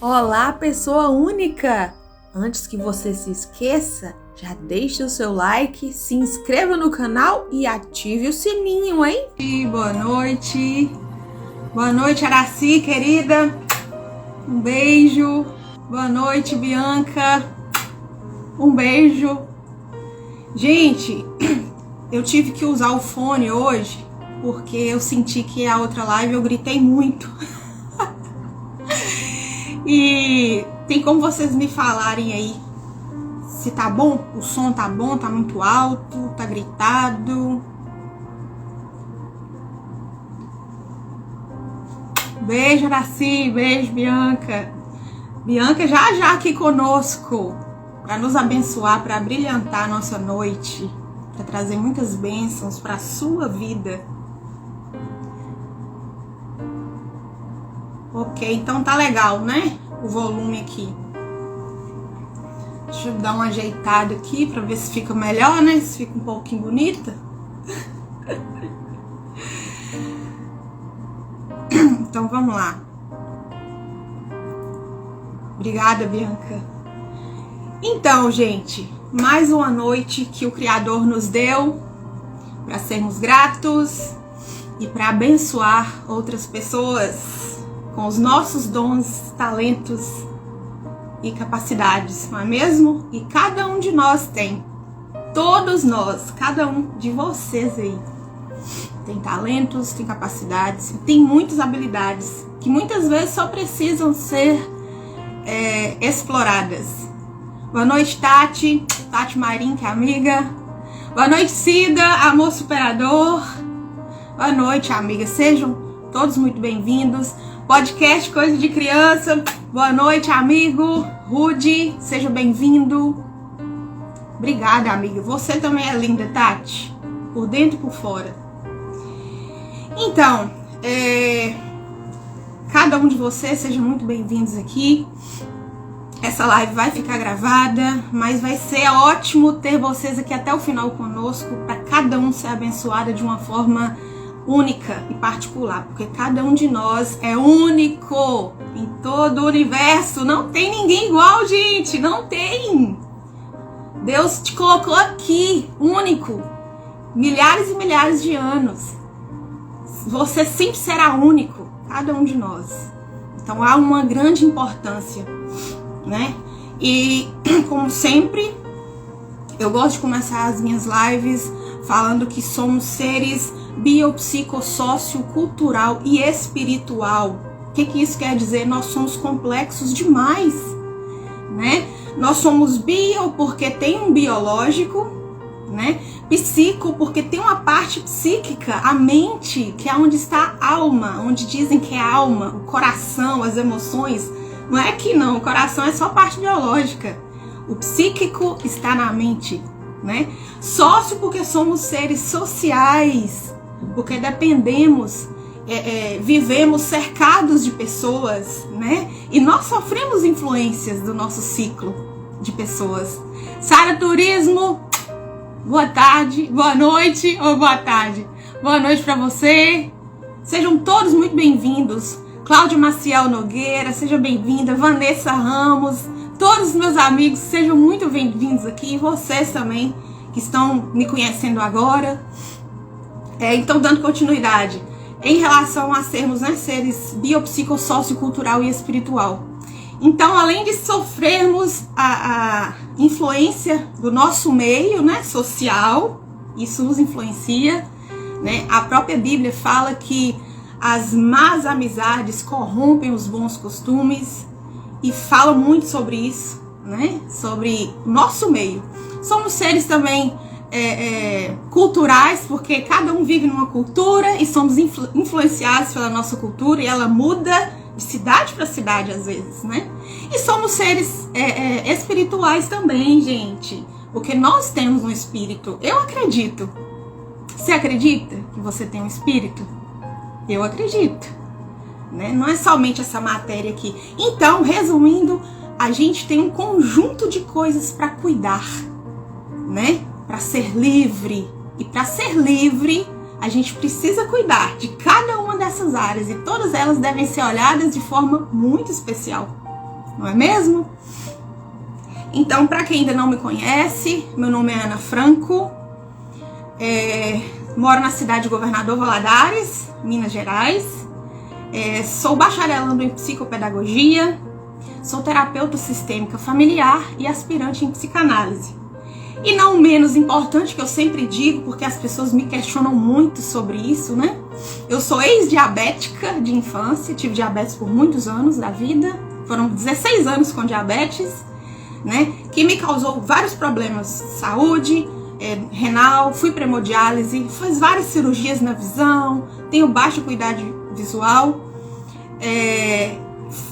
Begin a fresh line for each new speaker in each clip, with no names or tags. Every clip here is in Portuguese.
Olá, pessoa única! Antes que você se esqueça, já deixe o seu like, se inscreva no canal e ative o sininho, hein? Boa noite! Boa noite, Araci, querida! Um beijo! Boa noite, Bianca! Um beijo! Gente, eu tive que usar o fone hoje porque eu senti que a outra live eu gritei muito. E tem como vocês me falarem aí se tá bom? O som tá bom? Tá muito alto? Tá gritado? Beijo, Araci, beijo, Bianca. Bianca já aqui conosco para nos abençoar, para brilhantar a nossa noite, para trazer muitas bênçãos para a sua vida. Ok, então tá legal, né? O volume aqui. Deixa eu dar uma ajeitada aqui para ver se fica melhor, né? Se fica um pouquinho bonita. Então vamos lá. Obrigada, Bianca. Então, gente, mais uma noite que o Criador nos deu para sermos gratos e para abençoar outras pessoas com os nossos dons, talentos e capacidades, não é mesmo? E cada um de nós tem. Todos nós, cada um de vocês aí tem talentos, tem capacidades, tem muitas habilidades que muitas vezes só precisam ser exploradas. Boa noite, Tati Marim, que é amiga. Boa noite, Cida, amor superador. Boa noite, amiga. Sejam todos muito bem-vindos. Podcast Coisa de Criança. Boa noite, amigo. Rudy, seja bem-vindo. Obrigada, amiga. Você também é linda, Tati. Por dentro e por fora. Então, cada um de vocês, sejam muito bem-vindos aqui. Essa live vai ficar gravada, mas vai ser ótimo ter vocês aqui até o final conosco, para cada um ser abençoado de uma forma única e particular, porque cada um de nós é único em todo o universo. Não tem ninguém igual, gente, não tem. Deus te colocou aqui, único, milhares e milhares de anos. Você sempre será único, cada um de nós. Então há uma grande importância, né? E como sempre, eu gosto de começar as minhas lives falando que somos seres biopsicossociocultural e espiritual. O que isso quer dizer? Nós somos complexos demais, né? Nós somos bio porque tem um biológico, né? Psico porque tem uma parte psíquica, a mente, que é onde está a alma, onde dizem que é a alma, o coração, as emoções. Não é que não, o coração é só parte biológica. O psíquico está na mente, né? Sócio porque somos seres sociais, porque dependemos, vivemos cercados de pessoas, né? E nós sofremos influências do nosso ciclo de pessoas. Sara Turismo, boa tarde, boa noite ou boa tarde. Boa noite para você. Sejam todos muito bem-vindos. Cláudia Maciel Nogueira, seja bem-vinda. Vanessa Ramos, todos os meus amigos, sejam muito bem-vindos aqui. E vocês também, que estão me conhecendo agora. Então, dando continuidade, em relação a sermos, né, seres biopsicossociocultural e espiritual. Então, além de sofrermos a influência do nosso meio, né, social, isso nos influencia, né? A própria Bíblia fala que as más amizades corrompem os bons costumes e fala muito sobre isso, né? Sobre o nosso meio. Somos seres também culturais, porque cada um vive numa cultura e somos influenciados pela nossa cultura e ela muda de cidade para cidade às vezes, né? E somos seres espirituais também, gente, porque nós temos um espírito. Eu acredito. Você acredita que você tem um espírito? Eu acredito, né? Não é somente essa matéria aqui. Então, resumindo, a gente tem um conjunto de coisas para cuidar, né? Para ser livre. E para ser livre, a gente precisa cuidar de cada uma dessas áreas. E todas elas devem ser olhadas de forma muito especial, não é mesmo? Então, para quem ainda não me conhece, meu nome é Ana Franco, moro na cidade de Governador Valadares, Minas Gerais, sou bacharelando em psicopedagogia, sou terapeuta sistêmica familiar e aspirante em psicanálise. E não menos importante, que eu sempre digo, porque as pessoas me questionam muito sobre isso, né? Eu sou ex-diabética de infância, tive diabetes por muitos anos da vida, foram 16 anos com diabetes, né? Que me causou vários problemas de saúde, renal, fui para hemodiálise, fiz várias cirurgias na visão, tenho baixa acuidade visual,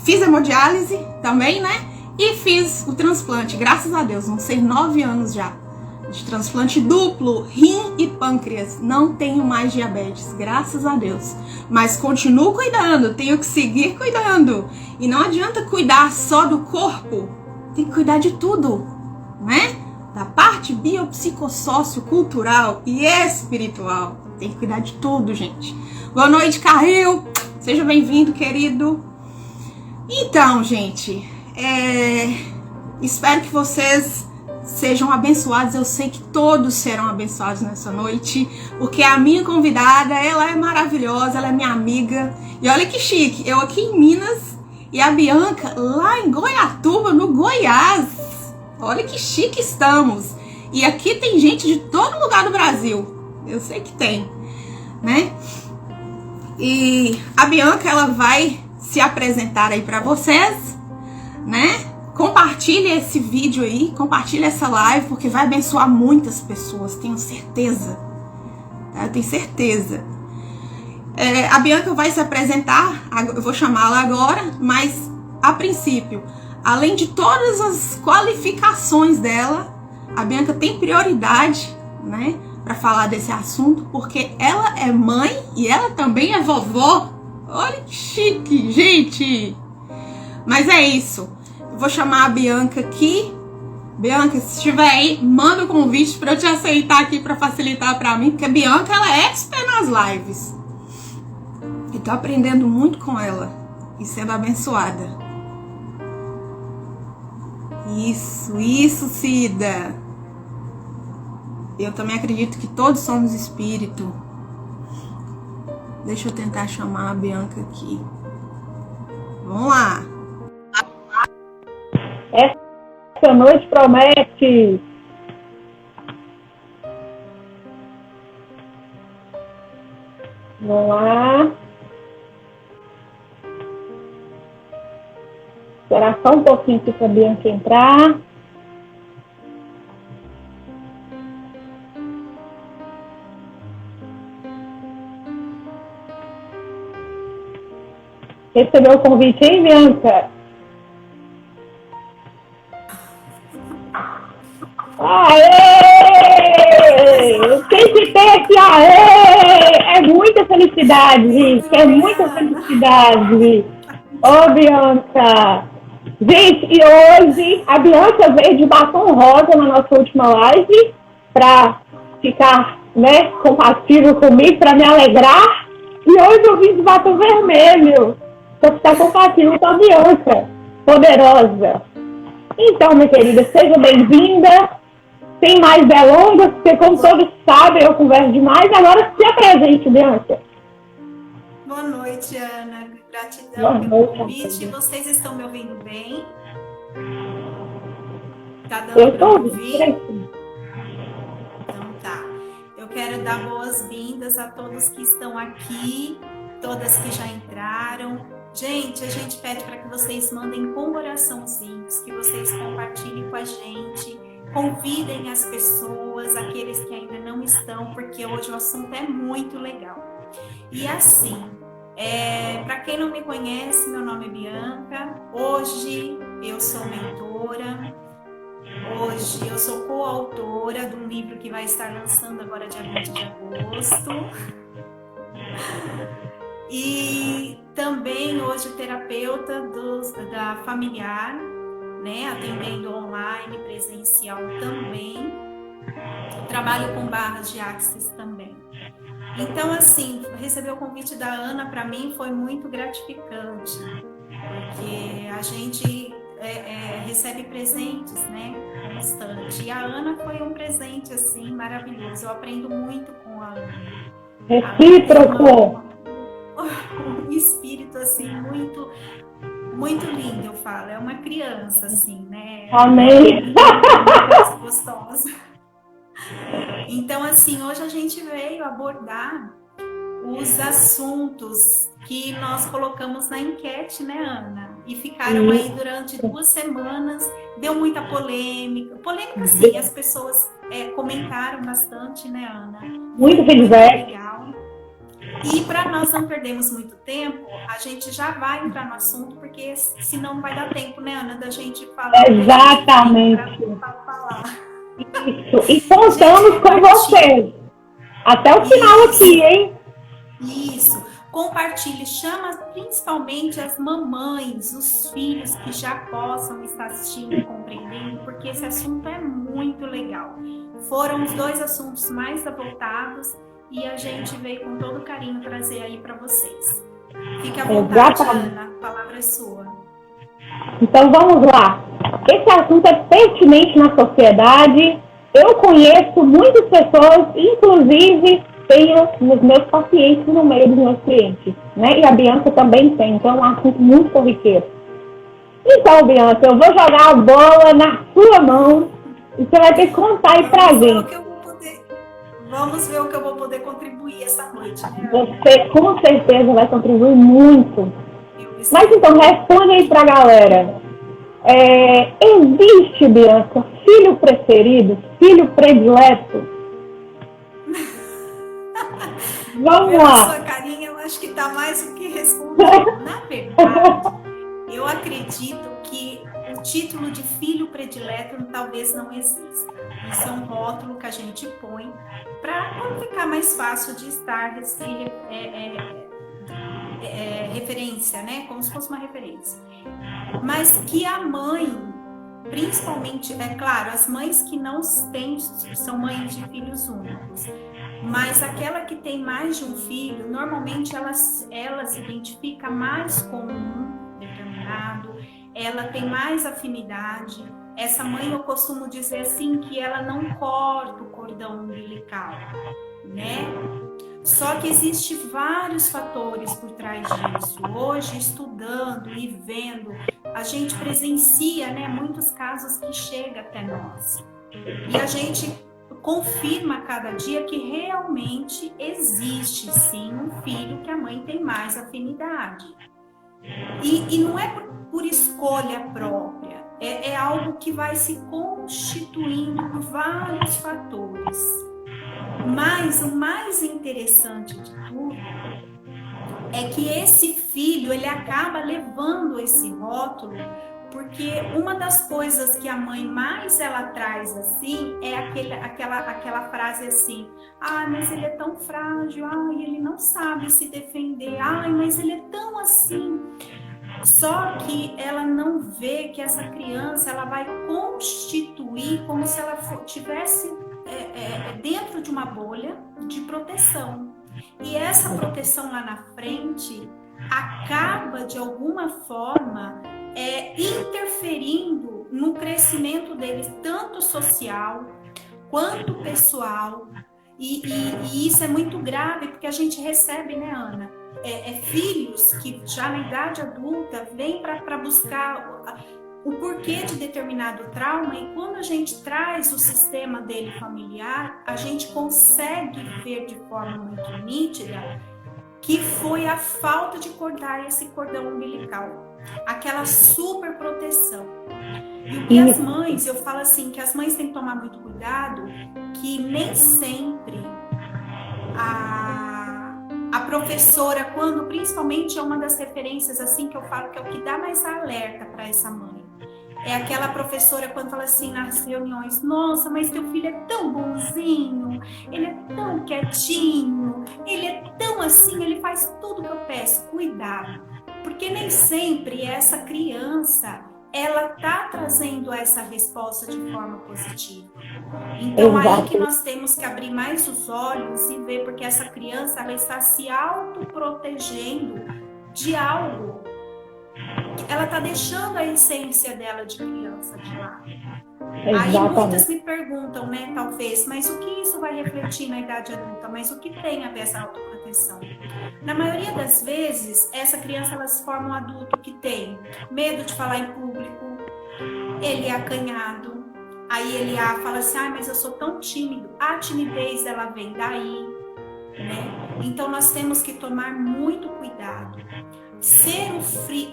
fiz hemodiálise também, né? E fiz o transplante, graças a Deus, vão ser 9 anos já, de transplante duplo, rim e pâncreas. Não tenho mais diabetes, graças a Deus. Mas continuo cuidando, tenho que seguir cuidando. E não adianta cuidar só do corpo, tem que cuidar de tudo, né? Da parte biopsicossociocultural e espiritual. Tem que cuidar de tudo, gente. Boa noite, Carril. Seja bem-vindo, querido. Então, gente... espero que vocês sejam abençoados. Eu sei que todos serão abençoados nessa noite, porque a minha convidada, ela é maravilhosa, ela é minha amiga. E olha que chique, eu aqui em Minas e a Bianca lá em Goiatuba, no Goiás. Olha que chique estamos. E aqui tem gente de todo lugar do Brasil, eu sei que tem, né? E a Bianca, ela vai se apresentar aí para vocês, né? Compartilhe esse vídeo aí, compartilhe essa live, porque vai abençoar muitas pessoas, tenho certeza, tá? Eu tenho certeza. A Bianca vai se apresentar, eu vou chamá-la agora, mas a princípio, além de todas as qualificações dela, a Bianca tem prioridade, né, para falar desse assunto, porque ela é mãe e ela também é vovó. Olha que chique, gente! Mas é isso. Eu vou chamar a Bianca aqui. Bianca, se estiver aí, manda um convite para eu te aceitar aqui para facilitar para mim, porque a Bianca, ela é expert nas lives. E tô aprendendo muito com ela e sendo abençoada. Isso, Cida. Eu também acredito que todos somos espírito. Deixa eu tentar chamar a Bianca aqui. Vamos lá.
Essa noite promete. Vamos lá. Esperar só um pouquinho aqui para a Bianca entrar. Recebeu o convite, hein, Bianca? Aê! Tem que ter esse aê! É muita felicidade, gente. É muita felicidade. Ô, Bianca! Gente, e hoje a Bianca veio de batom rosa na nossa última live para ficar, né, compatível comigo, para me alegrar. E hoje eu vim de batom vermelho para ficar compatível com a Bianca, poderosa. Então, minha querida, seja bem-vinda. Sem mais delongas, porque como todos sabem, eu converso demais. Agora se apresente, Bianca.
Boa noite, Ana. Gratidão pelo convite. Vocês estão me ouvindo bem? Tá dando para ouvir? Então tá. Eu quero dar boas-vindas a todos que estão aqui, todas que já entraram. Gente, a gente pede para que vocês mandem com coraçãozinhos, que vocês compartilhem com a gente, convidem as pessoas, aqueles que ainda não estão, porque hoje o assunto é muito legal. E assim, para quem não me conhece, meu nome é Bianca. Hoje eu sou mentora. Hoje eu sou coautora de um livro que vai estar lançando agora dia 20 de agosto. E também hoje terapeuta da familiar, né, atendendo online, presencial também. Trabalho com barras de axis também. Então, assim, receber o convite da Ana para mim foi muito gratificante, porque a gente recebe presentes, né? Constante. E a Ana foi um presente, assim, maravilhoso. Eu aprendo muito com a Ana.
Recíproco.
Um espírito, assim, muito, muito lindo, eu falo. É uma criança, assim, né?
Amém.
Muito gostosa. Então, assim, hoje a gente veio abordar os assuntos que nós colocamos na enquete, né, Ana? E ficaram aí durante 2 semanas, deu muita polêmica. Polêmica, sim, as pessoas comentaram bastante, né, Ana?
Muito feliz.
Legal. E para nós não perdermos muito tempo, a gente já vai entrar no assunto, porque senão não vai dar tempo, né, Ana, da gente falar.
Exatamente.
Pra falar.
Isso. E contamos com você. Até o final aqui, hein?
Isso. Compartilhe, chama principalmente as mamães, os filhos que já possam estar assistindo e compreendendo, porque esse assunto é muito legal. Foram os 2 assuntos mais votados e a gente veio com todo carinho trazer aí para vocês. Fique à vontade, Ana, a palavra é sua.
Então vamos lá. Esse assunto é pertinente na sociedade. Eu conheço muitas pessoas, inclusive tenho nos meus pacientes no meio dos meus clientes, né? E a Bianca também tem, então é um assunto muito corriqueiro. Então, Bianca, eu vou jogar a bola na sua mão e você vai ter que contar aí pra gente.
Vamos ver o que eu vou poder contribuir essa noite, né?
Você com certeza vai contribuir muito. Mas então, responde aí pra galera. Existe, Bianca, filho preferido, filho predileto? Vamos lá.
Sua carinha, eu acho que está mais do que respondido. Na verdade, eu acredito que o título de filho predileto talvez não exista. Isso é um rótulo que a gente põe para ficar mais fácil de estar referência, né? Como se fosse uma referência. Mas que a mãe, principalmente, é claro, as mães que não têm, são mães de filhos únicos. Mas aquela que tem mais de um filho, normalmente ela se identifica mais com um determinado, ela tem mais afinidade. Essa mãe, eu costumo dizer assim, que ela não corta o cordão umbilical, né? Só que existem vários fatores por trás disso. Hoje, estudando e vendo, a gente presencia, né, muitos casos que chegam até nós. E a gente confirma a cada dia que realmente existe, sim, um filho que a mãe tem mais afinidade. E não é por escolha própria, é algo que vai se constituindo por vários fatores. Mas o mais interessante de tudo é que esse filho, ele acaba levando esse rótulo, porque uma das coisas que a mãe mais ela traz assim é aquela frase assim: ah, mas ele é tão frágil, ai, ele não sabe se defender, ai, mas ele é tão assim. Só que ela não vê que essa criança ela vai constituir como se ela tivesse dentro de uma bolha de proteção. E essa proteção lá na frente acaba de alguma forma interferindo no crescimento deles, tanto social quanto pessoal. E isso é muito grave, porque a gente recebe, né, Ana? Filhos que já na idade adulta vêm para buscar o porquê de determinado trauma, e quando a gente traz o sistema dele familiar, a gente consegue ver de forma muito nítida que foi a falta de cortar esse cordão umbilical, aquela super proteção. E as mães, eu falo assim, que as mães têm que tomar muito cuidado, que nem sempre a professora, quando principalmente é uma das referências assim que eu falo que é o que dá mais alerta para essa mãe, é aquela professora quando fala assim nas reuniões: nossa, mas teu filho é tão bonzinho, ele é tão quietinho, ele é tão assim, ele faz tudo que eu peço. Cuidado, porque nem sempre essa criança ela tá trazendo essa resposta de forma positiva. Então aí que nós temos que abrir mais os olhos e ver, porque essa criança ela está se autoprotegendo de algo ela está deixando a essência dela de criança de lado.
Exatamente.
Aí muitas me perguntam, né, talvez, mas o que isso vai refletir na idade adulta? Mas o que tem a ver essa autoproteção? Na maioria das vezes, essa criança ela se forma um adulto que tem medo de falar em público, ele é acanhado, aí ele fala assim, mas eu sou tão tímido. A timidez, ela vem daí, né? Então, nós temos que tomar muito cuidado. Ser o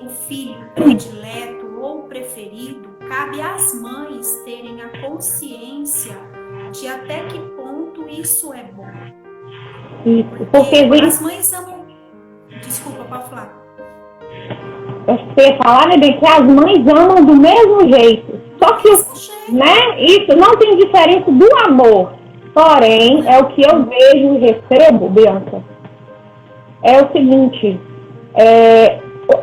filho predileto ou preferido, cabe às mães terem a consciência de até que ponto isso é bom.
Isso,
porque as mães amam... Desculpa, pode falar.
Você falar, né, bem, que as mães amam do mesmo jeito. Só que, né, isso não tem diferença do amor. Porém, é o que eu vejo e recebo, Bianca. É o seguinte,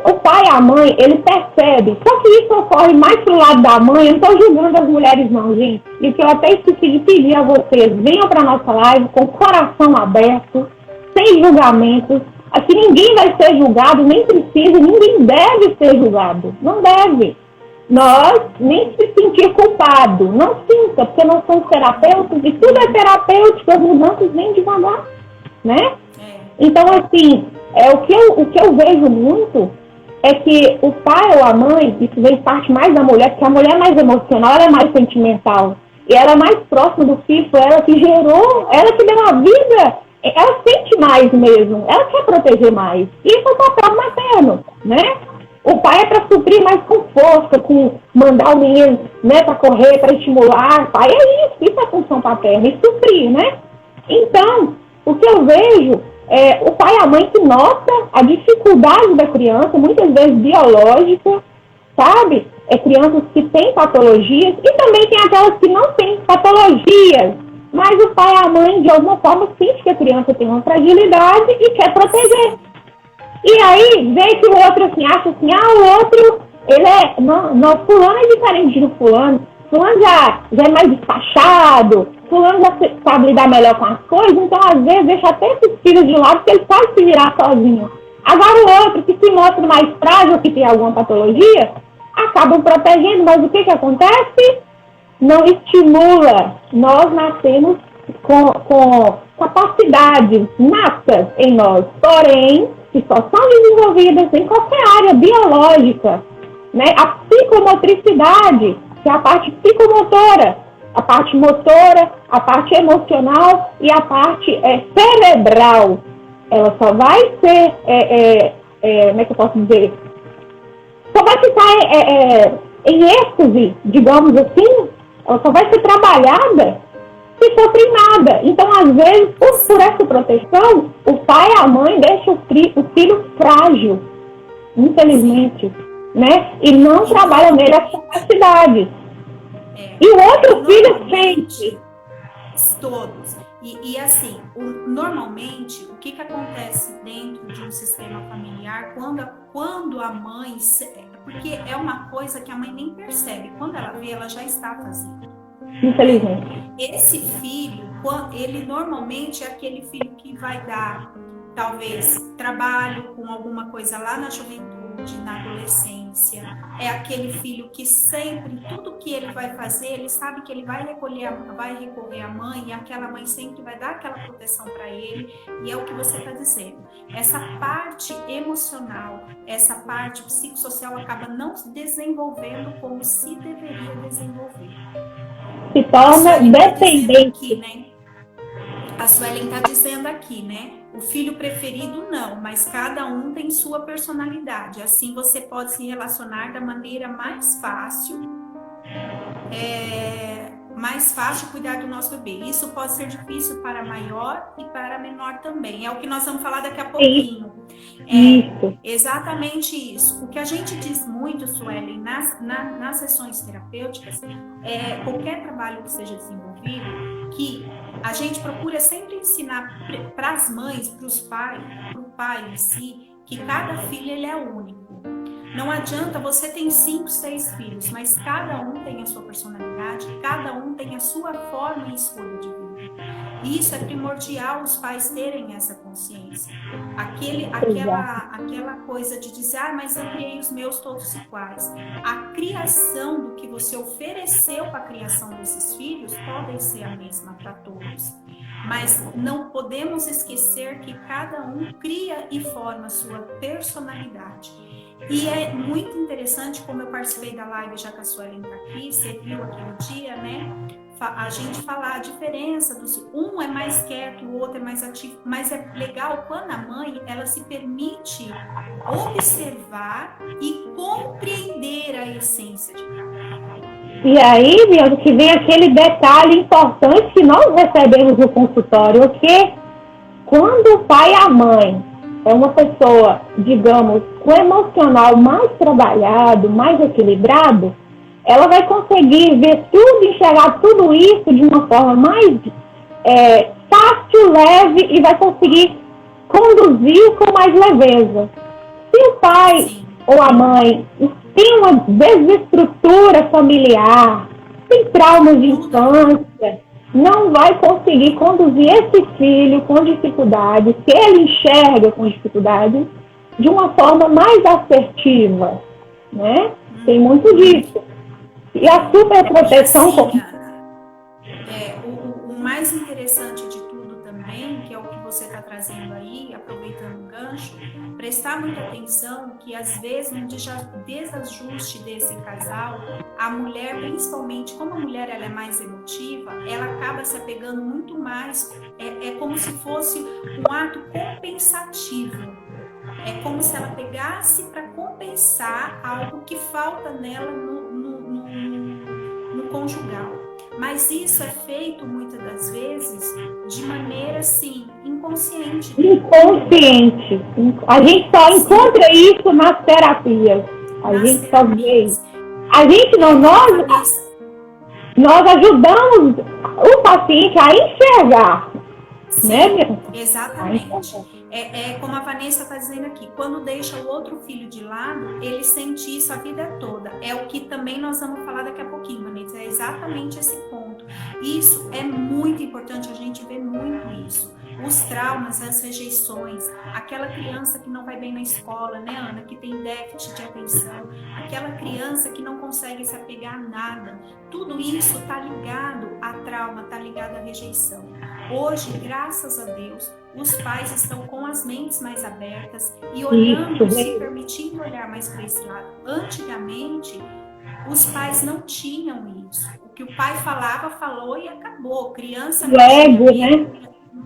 o pai e a mãe, ele percebe. Só que isso ocorre mais pro lado da mãe. Eu não estou julgando as mulheres não, gente. E o que eu até esqueci de pedir a vocês, venham para nossa live com o coração aberto, sem julgamentos. Aqui ninguém vai ser julgado, nem precisa, ninguém deve ser julgado. Não deve. Nós nem se sentir culpado. Não sinta, porque nós somos terapeutas e tudo é terapêutico, as mudanças vêm devagar, né? Então, assim, o que eu vejo muito é que o pai ou a mãe, isso vem parte mais da mulher, porque a mulher é mais emocional, ela é mais sentimental. E ela é mais próxima do filho, ela que gerou, ela que deu a vida, ela sente mais mesmo, ela quer proteger mais. E isso é o papel materno, né? O pai é para suprir mais com força, com mandar o menino, né, para correr, para estimular. O pai é isso é função paterna, e suprir, né? Então, o que eu vejo é o pai e a mãe que nota a dificuldade da criança, muitas vezes biológica, sabe? Crianças que têm patologias e também tem aquelas que não têm patologias, mas o pai e a mãe, de alguma forma, sente que a criança tem uma fragilidade e quer proteger. E aí, vê que o outro assim, acha assim, o outro, ele não, fulano é diferente do fulano já é mais despachado, fulano já sabe lidar melhor com as coisas, então às vezes deixa até esses filhos de lado porque ele sabe se virar sozinho. Agora o outro, que se mostra mais frágil, que tem alguma patologia, acabam protegendo, mas o que acontece? Não estimula. Nós nascemos com capacidades natas em nós, porém, que só são desenvolvidas em qualquer área biológica, né? A psicomotricidade, que é a parte psicomotora, a parte motora, a parte emocional e a parte cerebral. Ela só vai ser, como é que eu posso dizer? Só vai ficar em êxtase, digamos assim, ela só vai ser trabalhada se for primada. Então, às vezes, por essa proteção, o pai e a mãe deixam o filho frágil, infelizmente, né? E não trabalham nele as capacidades. E o outro filho sente.
Todos. E assim, normalmente, o que acontece dentro de um sistema familiar quando a mãe... Porque é uma coisa que a mãe nem percebe. Quando ela vê, ela já está fazendo.
Infelizmente.
Esse filho, ele normalmente é aquele filho que vai dar, talvez, trabalho com alguma coisa lá na juventude, na adolescência. É aquele filho que sempre, tudo que ele vai fazer, ele sabe que ele vai recorrer à mãe, e aquela mãe sempre vai dar aquela proteção para ele, e é o que você está dizendo. Essa parte emocional, essa parte psicossocial acaba não se desenvolvendo como se deveria desenvolver.
Se torna dependente.
Aqui, né? A Suelen está dizendo aqui, né? O filho preferido não, mas cada um tem sua personalidade. Assim você pode se relacionar da maneira mais fácil. Mais fácil cuidar do nosso bebê. Isso pode ser difícil para maior e para menor também. É o que nós vamos falar daqui a pouquinho.
Isso.
Exatamente isso. O que a gente diz muito, Suelen, nas sessões terapêuticas, qualquer trabalho que seja desenvolvido, que a gente procura sempre ensinar para as mães, para o pai em si, que cada filho ele é único. Não adianta, você tem 5, 6 filhos, mas cada um tem a sua personalidade, cada um tem a sua forma e escolha de vida. E isso é primordial os pais terem essa consciência. Aquela coisa de dizer, mas eu criei os meus todos iguais. A criação do que você ofereceu para a criação desses filhos podem ser a mesma para todos. Mas não podemos esquecer que cada um cria e forma a sua personalidade. E é muito interessante, como eu participei da live, já que a Suelen está aqui, você viu aquele dia, né? A gente falar a diferença dos... Um é mais quieto, o outro é mais ativo. Mas é legal quando a mãe, ela se permite observar e compreender a essência de cada um.
E aí, Bianca, que vem aquele detalhe importante que nós recebemos no consultório, que quando o pai e a mãe é uma pessoa, digamos, com emocional mais trabalhado, mais equilibrado, ela vai conseguir ver tudo, enxergar tudo isso de uma forma mais fácil, leve, e vai conseguir conduzir com mais leveza. Se o pai ou a mãe tem uma desestrutura familiar, tem traumas de infância, não vai conseguir conduzir esse filho com dificuldade, se ele enxerga com dificuldade, de uma forma mais assertiva, né? Tem muito disso. E a superproteção...
O mais interessante de tudo também, que é o que você está trazendo aí, aproveitando o gancho, prestar muita atenção que às vezes no desajuste desse casal, a mulher, principalmente como a mulher ela é mais emotiva, ela acaba se apegando muito mais, é como se fosse um ato compensativo. É como se ela pegasse para compensar algo que falta nela no conjugal. Mas isso é feito muitas das vezes de maneira assim, inconsciente.
Inconsciente. A gente só encontra isso nas terapias. A gente só vê isso. A gente não, nós ajudamos o paciente a enxergar.
Sim,
né?
Exatamente. É como a Vanessa está dizendo aqui, quando deixa o outro filho de lado, ele sente isso a vida toda. É o que também nós vamos falar daqui a pouquinho, Vanessa, é exatamente esse ponto. Isso é muito importante, a gente vê muito isso. Os traumas, as rejeições, aquela criança que não vai bem na escola, né, Ana, que tem déficit de atenção, aquela criança que não consegue se apegar a nada, tudo isso está ligado a trauma, está ligado à rejeição. Hoje, graças a Deus, os pais estão com as mentes mais abertas e olhando, se permitindo olhar mais para esse lado. Antigamente, os pais não tinham isso. O que o pai falava, falou e acabou. Criança não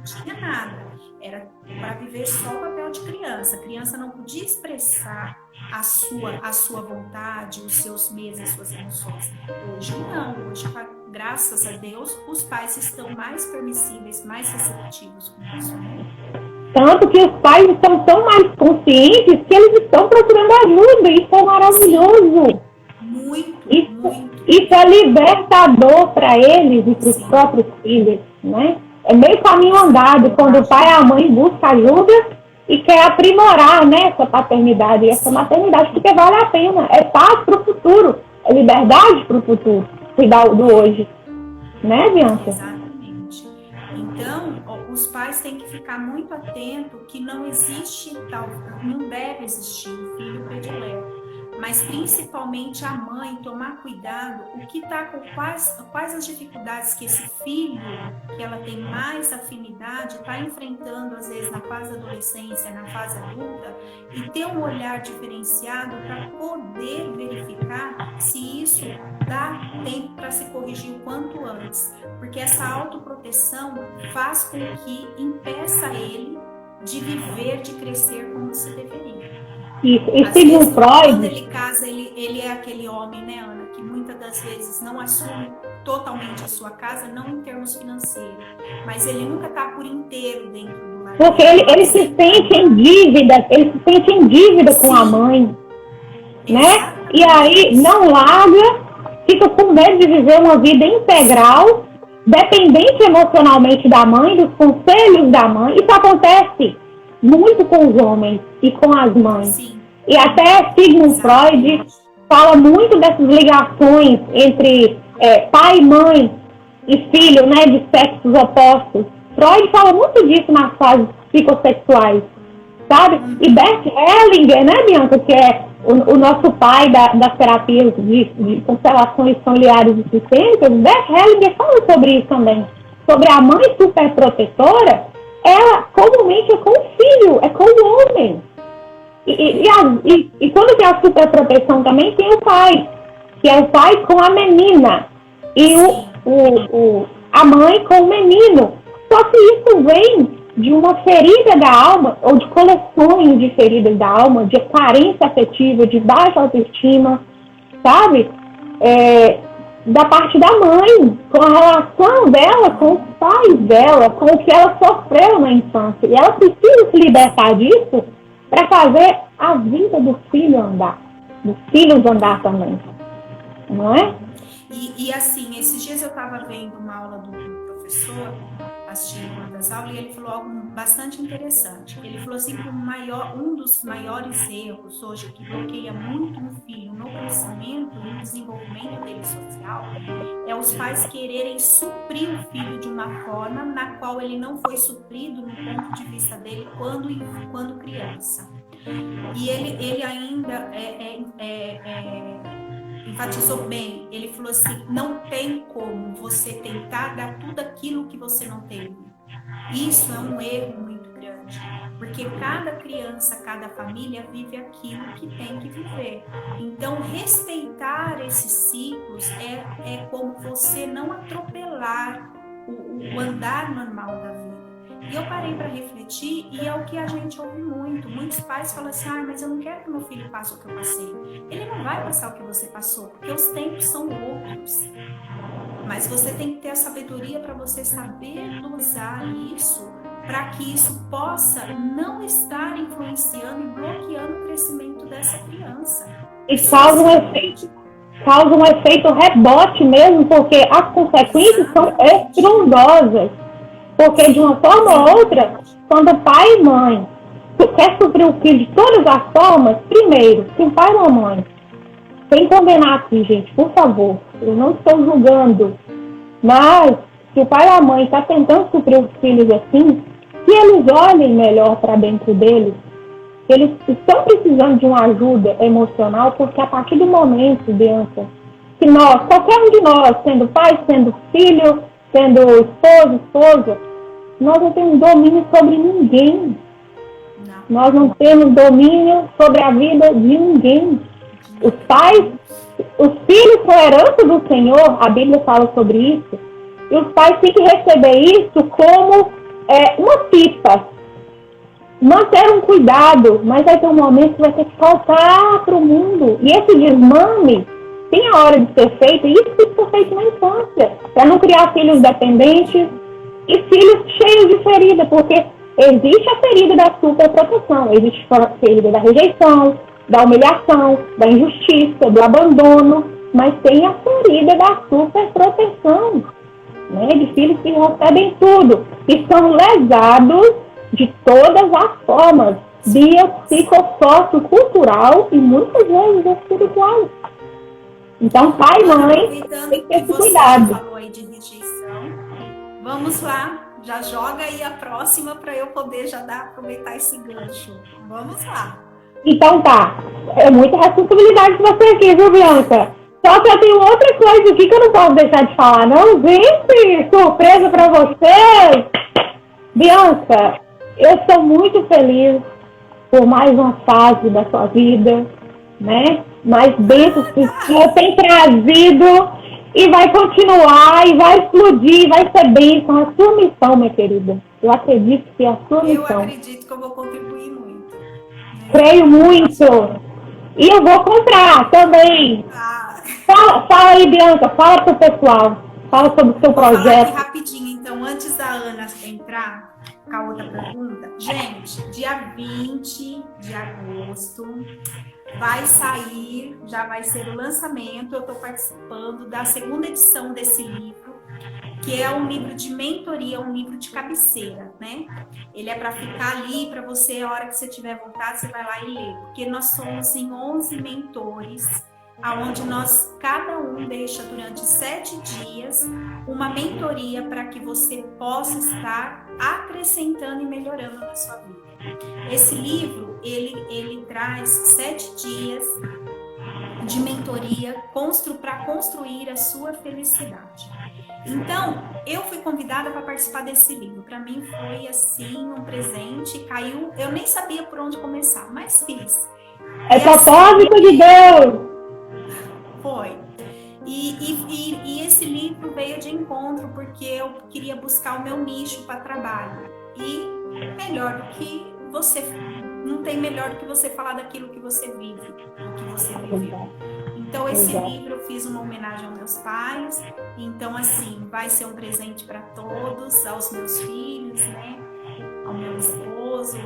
tinha nada. Era para viver só o papel de criança. A criança não podia expressar a sua vontade, os seus medos, as suas emoções. Hoje não. Hoje, graças a Deus, os pais estão mais permissíveis, mais receptivos com isso.
Tanto que os pais estão tão mais conscientes que eles estão procurando ajuda. Isso é maravilhoso. Isso é libertador para eles e para os próprios filhos, né? É meio caminho andado quando o pai e a mãe buscam ajuda e quer aprimorar, né, essa paternidade e essa maternidade, porque vale a pena. É paz para o futuro, é liberdade para o futuro, cuidar do hoje. Né, Bianca?
Exatamente. Então, os pais têm que ficar muito atentos que não existe tal, não deve existir o filho predileto. Mas principalmente a mãe tomar cuidado, o que está com quais as dificuldades que esse filho, que ela tem mais afinidade, está enfrentando às vezes na fase da adolescência, na fase adulta, e ter um olhar diferenciado para poder verificar se isso dá tempo para se corrigir o quanto antes, porque essa autoproteção faz com que impeça ele de viver, de crescer como se deveria.
E segundo Freud,
quando ele casa, ele é aquele homem, né, Ana, que muitas das vezes não assume totalmente a sua casa, não em termos financeiros, mas ele nunca está por inteiro dentro do lar.
Porque ele se sente em dívida com a mãe, né? E aí não larga, fica com medo de viver uma vida integral, dependente emocionalmente da mãe, dos conselhos da mãe. Isso acontece muito com os homens e com as mães.
Sim.
E até Sigmund Freud fala muito dessas ligações entre pai, mãe e filho, né, de sexos opostos. Freud fala muito disso nas fases psicossexuais, sabe? E Bert Hellinger, né, Bianca, que é o nosso pai das terapias de constelações familiares e sistêmicas, Bert Hellinger fala sobre isso também. Sobre a mãe superprotetora, ela comumente é com o filho, é com o homem. E quando tem a superproteção também, tem o pai, que é o pai com a menina, e a mãe com o menino. Só que isso vem de uma ferida da alma, ou de coleções de feridas da alma, de carência afetiva, de baixa autoestima, sabe? Da parte da mãe, com a relação dela com os pais dela, com o que ela sofreu na infância. E ela precisa se libertar disso para fazer a vida do filho andar, dos filhos andar também, não é?
E assim, esses dias eu estava vendo uma aula do professor, assistindo uma das aulas, e ele falou algo bastante interessante. Ele falou assim que um dos maiores erros hoje que bloqueia muito um filho no crescimento e no desenvolvimento dele social é os pais quererem suprir o filho de uma forma na qual ele não foi suprido no ponto de vista dele quando criança. E ele ainda enfatizou bem, ele falou assim, não tem como você tentar dar tudo aquilo que você não teve. Isso é um erro muito grande, porque cada criança, cada família vive aquilo que tem que viver. Então, respeitar esses ciclos é como você não atropelar o andar normal da vida. E eu parei para refletir, e é o que a gente ouve muito. Muitos pais falam assim, mas eu não quero que meu filho passe o que eu passei. Ele não vai passar o que você passou, porque os tempos são outros. Mas você tem que ter a sabedoria para você saber dosar isso, para que isso possa não estar influenciando e bloqueando o crescimento dessa criança.
E causa um efeito rebote mesmo, porque as consequências são estrondosas. Porque de uma forma ou outra, quando pai e mãe quer suprir o filho de todas as formas, primeiro, se o pai ou a mãe, sem condenar aqui, gente, por favor, eu não estou julgando, mas se o pai ou a mãe está tentando suprir os filhos assim, que eles olhem melhor para dentro deles, eles estão precisando de uma ajuda emocional, porque a partir do momento, Bianca, que nós, qualquer um de nós, sendo pai, sendo filho, sendo esposa, nós não temos domínio sobre ninguém. Não. Nós não temos domínio sobre a vida de ninguém. Os filhos são herança do Senhor, a Bíblia fala sobre isso, e os pais têm que receber isso como uma pipa. Manter um cuidado, mas vai ter um momento que vai ter que faltar para o mundo. E esse desmame tem a hora de ser feito, e isso tem que ser feito na infância, para não criar filhos dependentes e filhos cheios de ferida, porque existe a ferida da superproteção, existe a ferida da rejeição, da humilhação, da injustiça, do abandono, mas tem a ferida da superproteção, né, de filhos que recebem tudo, e são lesados de todas as formas, biopsicossociocultural e muitas vezes espiritual. Então, pai e mãe tem que ter esse cuidado.
Falou aí de rejeição. Vamos lá, já joga aí a próxima para eu poder já aproveitar esse gancho. Vamos lá.
Então tá, é muita responsabilidade de você aqui, viu, Bianca? Só que eu tenho outra coisa aqui que eu não posso deixar de falar, não, gente, surpresa para vocês. Bianca, eu sou muito feliz por mais uma fase da sua vida, né? Mais bênçãos que o Senhor tem trazido e vai continuar, e vai explodir, vai ser bênção. A sua missão, minha querida. Eu acredito que é a sua missão.
Eu acredito que eu vou contribuir muito.
Creio muito. E eu vou comprar também. Fala aí, Bianca, fala pro pessoal. Fala sobre o seu projeto.
Falar aqui rapidinho, então, antes da Ana entrar com a outra pergunta. Gente, dia 20 de agosto vai sair, já vai ser o lançamento. Eu estou participando da segunda edição desse livro. que é um livro de mentoria, um livro de cabeceira, né? Ele é para ficar ali, para você, a hora que você tiver vontade, você vai lá e lê. Porque nós somos em 11 mentores, aonde cada um deixa durante 7 dias uma mentoria para que você possa estar acrescentando e melhorando na sua vida. Esse livro, ele traz 7 dias de mentoria para construir a sua felicidade. Então, eu fui convidada para participar desse livro. Para mim foi assim, um presente, caiu, eu nem sabia por onde começar, mas fiz.
É propósito de Deus!
Foi. E esse livro veio de encontro porque eu queria buscar o meu nicho para trabalho. E melhor do que você, não tem melhor do que você falar daquilo que você vive, do que você viveu. Então, esse livro eu fiz uma homenagem aos meus pais. Então, assim, vai ser um presente para todos, aos meus filhos, né? Ao meu esposo,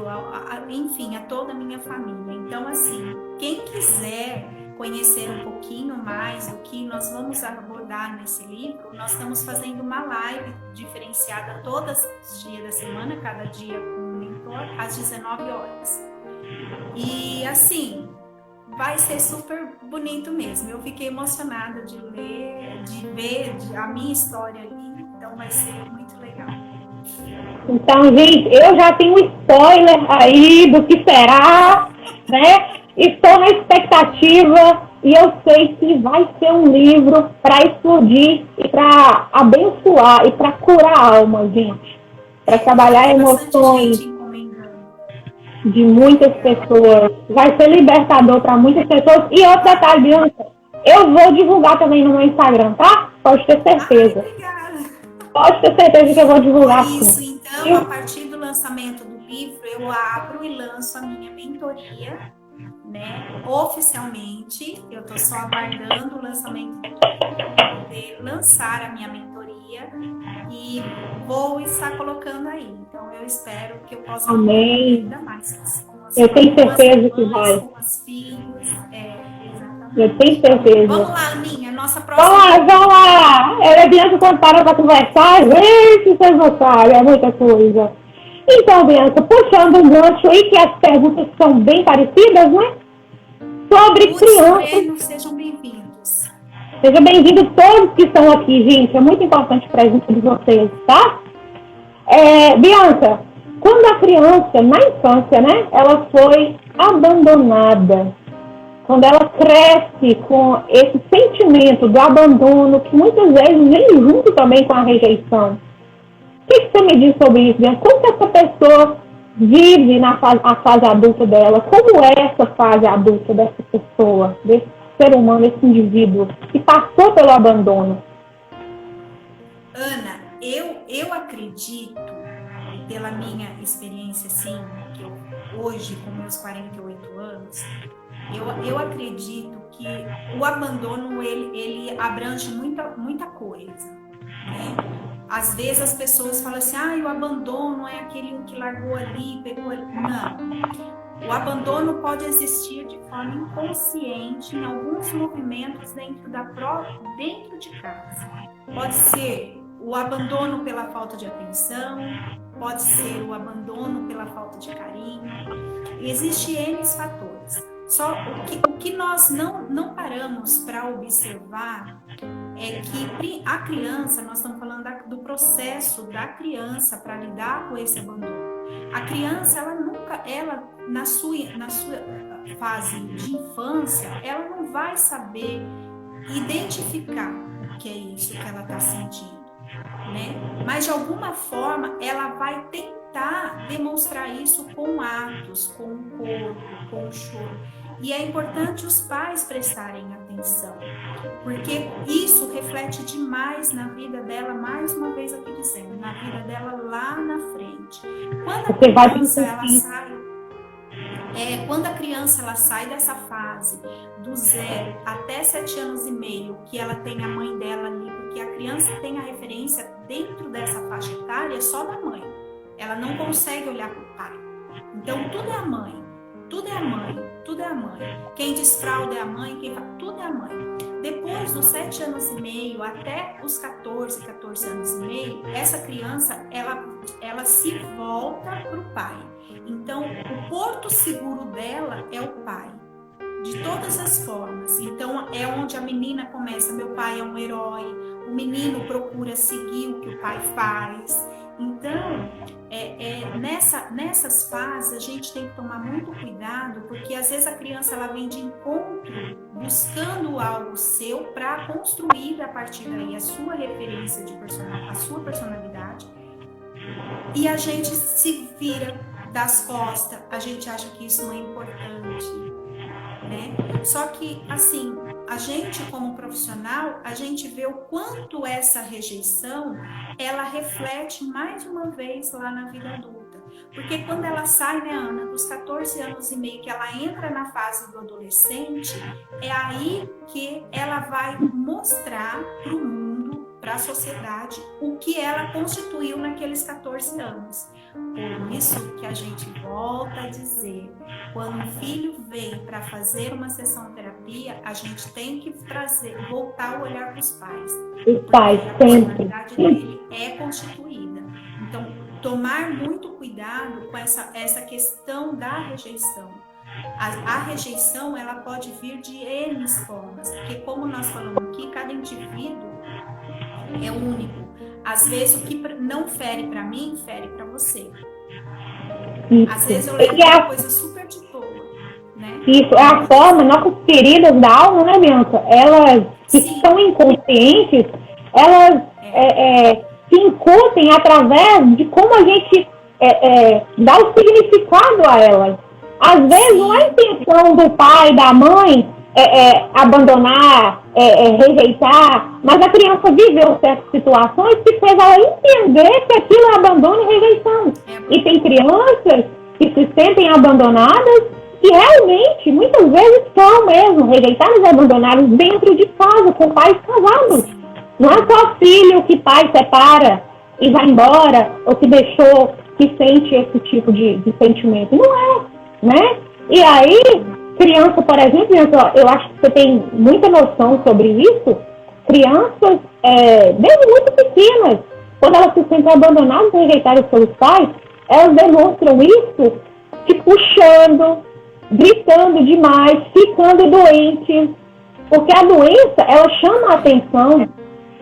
enfim, a toda a minha família. Então, assim, quem quiser conhecer um pouquinho mais do que nós vamos abordar nesse livro, nós estamos fazendo uma live diferenciada todos os dias da semana, cada dia com um mentor, às 19 horas. E, assim, vai ser super bonito mesmo. Eu fiquei emocionada de ler, de ver a minha história ali. Então vai ser muito legal.
Então, gente, eu já tenho um spoiler aí do que será, né? Estou na expectativa e eu sei que vai ser um livro para explodir e para abençoar e para curar a alma, gente. Para trabalhar emoções de muitas pessoas, vai ser libertador para muitas pessoas. E outro detalhe, Bianca, eu vou divulgar também no meu Instagram, tá? Pode ter certeza. Pode ter certeza que eu vou divulgar.
Isso, então, a partir do lançamento do livro, eu abro e lanço a minha mentoria, né? Oficialmente, eu estou só aguardando o lançamento do livro para poder lançar a minha mentoria e vou estar colocando aí. Então, eu espero que eu possa ainda mais.
Eu tenho certeza que vai.
Com os filhos, exatamente.
Eu tenho certeza.
Vamos lá, Aninha, nossa próxima.
Vamos lá! Ela é Bianca quando para para conversar, gente, vocês não sabem, é muita coisa. Então, Bianca, puxando um gancho aí, que as perguntas são bem parecidas, né? Sobre crianças.
Sejam bem-vindos.
Sejam bem-vindos todos que estão aqui, gente. É muito importante a presença de vocês, tá? Bianca, quando a criança, na infância, né, ela foi abandonada, quando ela cresce com esse sentimento do abandono, que muitas vezes vem junto também com a rejeição, o que você me diz sobre isso, Bianca? Como que essa pessoa vive a fase adulta dela? Como é essa fase adulta dessa pessoa, desse ser humano, desse indivíduo que passou pelo abandono?
Ana, eu acredito, pela minha experiência, assim, que hoje, com meus 48 anos, eu acredito que o abandono, ele abrange muita coisa, né? Às vezes as pessoas falam assim, o abandono é aquele que largou ali, pegou ali. Não. O abandono pode existir de forma inconsciente em alguns movimentos dentro de casa. Pode ser o abandono pela falta de atenção, pode ser o abandono pela falta de carinho. Existem N fatores. Só o que nós não paramos para observar é que a criança, nós estamos falando do processo da criança para lidar com esse abandono. A criança, ela na sua fase de infância, ela não vai saber identificar o que é isso que ela está sentindo, né? Mas de alguma forma ela vai tentar demonstrar isso com atos, com o corpo, com o choro. E é importante os pais prestarem atenção, porque isso reflete demais na vida dela, mais uma vez aqui dizendo, na vida dela lá na frente. Quando a criança ela sai dessa fase do 0 até 7 anos e meio, que ela tem a mãe dela ali, porque a criança tem a referência dentro dessa faixa etária só da mãe. Ela não consegue olhar para o pai. Então tudo é a mãe. Tudo é a mãe, tudo é a mãe. Quem desfralda é a mãe, tudo é a mãe. Depois depois dos 7 anos e meio até os 14 anos e meio, essa criança, ela se volta para o pai. Então, o porto seguro dela é o pai, de todas as formas. Então, é onde a menina começa, meu pai é um herói, o menino procura seguir o que o pai faz. Então, nessas fases, a gente tem que tomar muito cuidado, porque às vezes a criança ela vem de encontro, buscando algo seu para construir a partir daí a sua referência de a sua personalidade, e a gente se vira das costas, a gente acha que isso não é importante, né? Só que, assim, a gente como profissional, a gente vê o quanto essa rejeição, ela reflete mais uma vez lá na vida adulta. Porque quando ela sai, né, Ana, dos 14 anos e meio, que ela entra na fase do adolescente, é aí que ela vai mostrar para o mundo, para a sociedade, o que ela constituiu naqueles 14 anos. Por isso que a gente volta a dizer, quando um filho vem para fazer uma sessão terapia, a gente tem que voltar o olhar para os pais.
Os pais,
a
sempre.
personalidade dele é constituída. Então, tomar muito cuidado com essa questão da rejeição. A rejeição, ela pode vir de N formas, porque como nós falamos aqui, cada indivíduo é único. Às vezes o que não fere para mim, fere para você.
Isso.
Às vezes eu levo uma coisa super de boa, né?
Isso é a forma, nossas feridas da alma, né, Bianca? Elas que são inconscientes, elas se incutem através de como a gente dá o significado a elas. Às vezes não é a intenção do pai, da mãe abandonar, rejeitar, mas a criança viveu certas situações que fez ela entender que aquilo é abandono e rejeição. E tem crianças que se sentem abandonadas e realmente, muitas vezes, são mesmo rejeitadas e abandonadas dentro de casa, com pais casados. Não é só filho que pai separa e vai embora, ou que deixou, que sente esse tipo de sentimento. Não é, né? E aí, criança, por exemplo, eu acho que você tem muita noção sobre isso. Crianças, desde muito pequenas, quando elas se sentem abandonadas e rejeitadas pelos pais, elas demonstram isso te puxando, gritando demais, ficando doentes. Porque a doença, ela chama a atenção.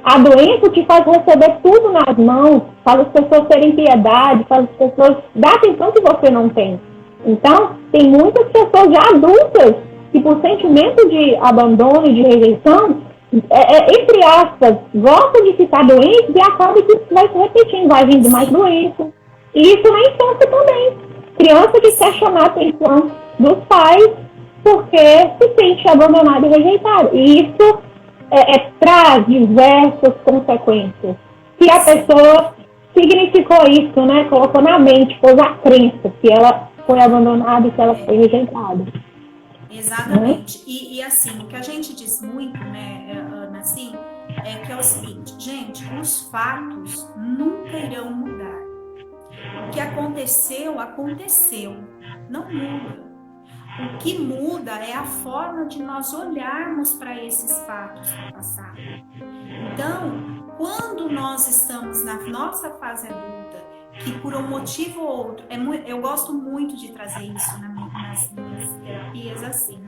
A doença te faz receber tudo nas mãos, faz as pessoas terem piedade, faz as pessoas dar atenção que você não tem. Então, tem muitas pessoas já adultas que, por sentimento de abandono e de rejeição, entre aspas, gostam de ficar doentes e acaba que isso vai se repetindo, vai vindo mais doença. E isso na infância também. Criança que quer chamar a atenção dos pais porque se sente abandonado e rejeitado. E isso traz diversas consequências. Se a pessoa significou isso, né, colocou na mente, pôs a crença que ela foi abandonada e que ela foi rejeitada.
Exatamente. E assim, o que a gente diz muito, né, Ana, assim, que é o seguinte, gente, os fatos nunca irão mudar. O que aconteceu, aconteceu. Não muda. O que muda é a forma de nós olharmos para esses fatos do passado. Então, quando nós estamos na nossa fase adulta, que por um motivo ou outro, eu gosto muito de trazer isso nas minhas terapias assim.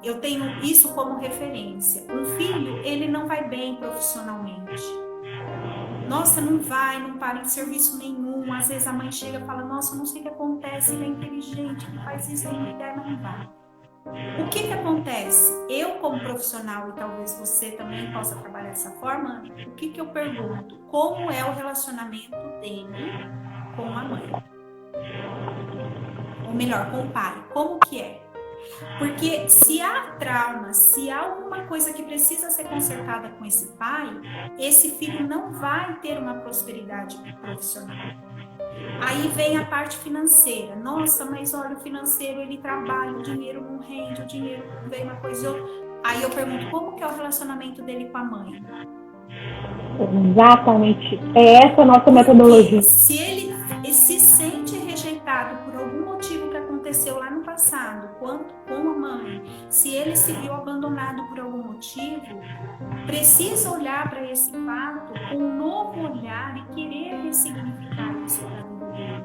Eu tenho isso como referência. Um filho, ele não vai bem profissionalmente. Nossa, não para em serviço nenhum. Às vezes a mãe chega e fala, nossa, não sei o que acontece, ele é inteligente, ele faz isso, ele não vai. O que acontece? Eu, como profissional, e talvez você também possa trabalhar dessa forma, o que eu pergunto? Como é o relacionamento dele com a mãe? Ou melhor, com o pai. Como que é? Porque se há trauma, se há alguma coisa que precisa ser consertada com esse pai, esse filho não vai ter uma prosperidade profissional. Aí vem a parte financeira. Nossa, mas olha, o financeiro, ele trabalha, o dinheiro não rende, o dinheiro não vem uma coisa. Aí eu pergunto, como que é o relacionamento dele com a mãe?
Exatamente. É essa a nossa metodologia.
Se ele se sente rejeitado por algum motivo que aconteceu lá no passado, com a mãe, se ele se viu abandonado, abandonado por algum motivo, precisa olhar para esse fato com um novo olhar e querer ressignificar isso para a vida dele.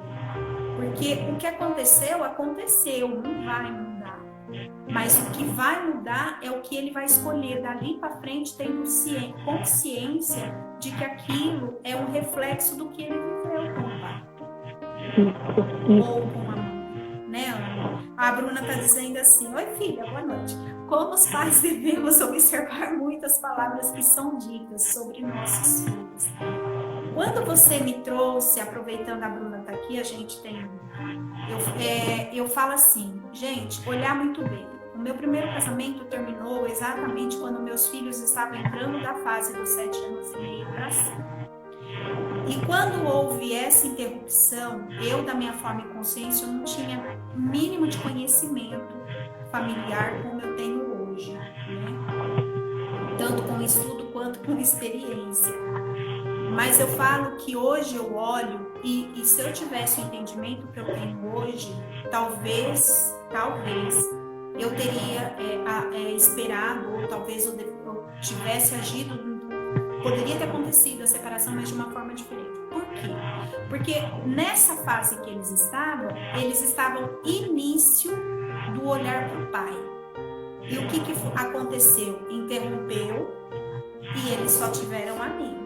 Porque o que aconteceu, aconteceu, não vai mudar. Mas o que vai mudar é o que ele vai escolher dali para frente, tendo consciência de que aquilo é um reflexo do que ele viveu com o pai. Ou com a mãe, né, Ana? A Bruna está dizendo assim: oi filha, boa noite. Como os pais devemos observar muitas palavras que são ditas sobre nossos filhos. Quando você me trouxe, aproveitando a Bruna está aqui, a gente tem... Eu falo assim, gente, olhar muito bem. O meu primeiro casamento terminou exatamente quando meus filhos estavam entrando da fase dos 7 anos e meio para cima. E quando houve essa interrupção, eu, da minha forma e consciência, eu não tinha o mínimo de conhecimento familiar como eu tenho hoje, né? Tanto com estudo quanto com experiência. Mas eu falo que hoje eu olho e se eu tivesse o entendimento que eu tenho hoje, talvez eu teria esperado, ou talvez eu tivesse agido, poderia ter acontecido a separação, mas de uma forma diferente. Por quê? Porque nessa fase que eles estavam início do olhar para o pai. E o que aconteceu? Interrompeu e eles só tiveram a mim.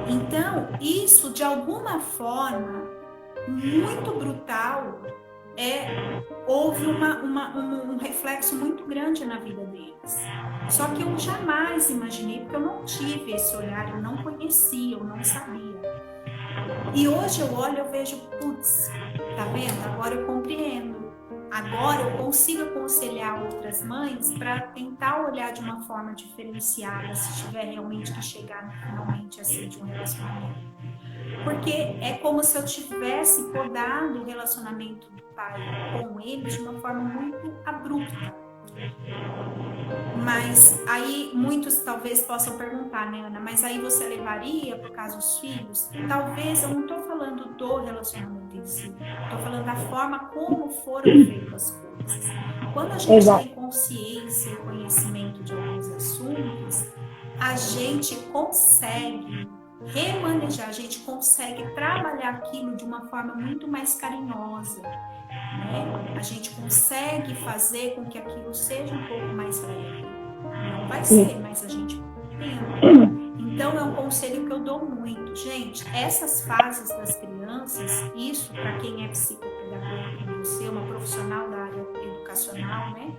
Então, isso de alguma forma muito brutal, houve um reflexo muito grande na vida deles. Só que eu jamais imaginei, porque eu não tive esse olhar, eu não conhecia, eu não sabia. E hoje eu olho, eu vejo, putz, tá vendo? Agora eu compreendo. Agora eu consigo aconselhar outras mães para tentar olhar de uma forma diferenciada, se tiver realmente que chegar finalmente assim de um relacionamento. Porque é como se eu tivesse podado o relacionamento do pai com ele de uma forma muito abrupta. Mas aí muitos talvez possam perguntar, né, Ana? Mas aí você levaria por causa dos filhos? Talvez, eu não estou falando do relacionamento em si, estou falando da forma como foram feitas as coisas. Quando a gente tem consciência e conhecimento de alguns assuntos, a gente consegue remanejar, a gente consegue trabalhar aquilo de uma forma muito mais carinhosa, né? A gente consegue fazer com que aquilo seja um pouco mais leve. Não vai ser, mas a gente tenta. Então é um conselho que eu dou muito. Gente, essas fases das crianças, isso para quem é psicopedagogo, como você, uma profissional da área educacional, né?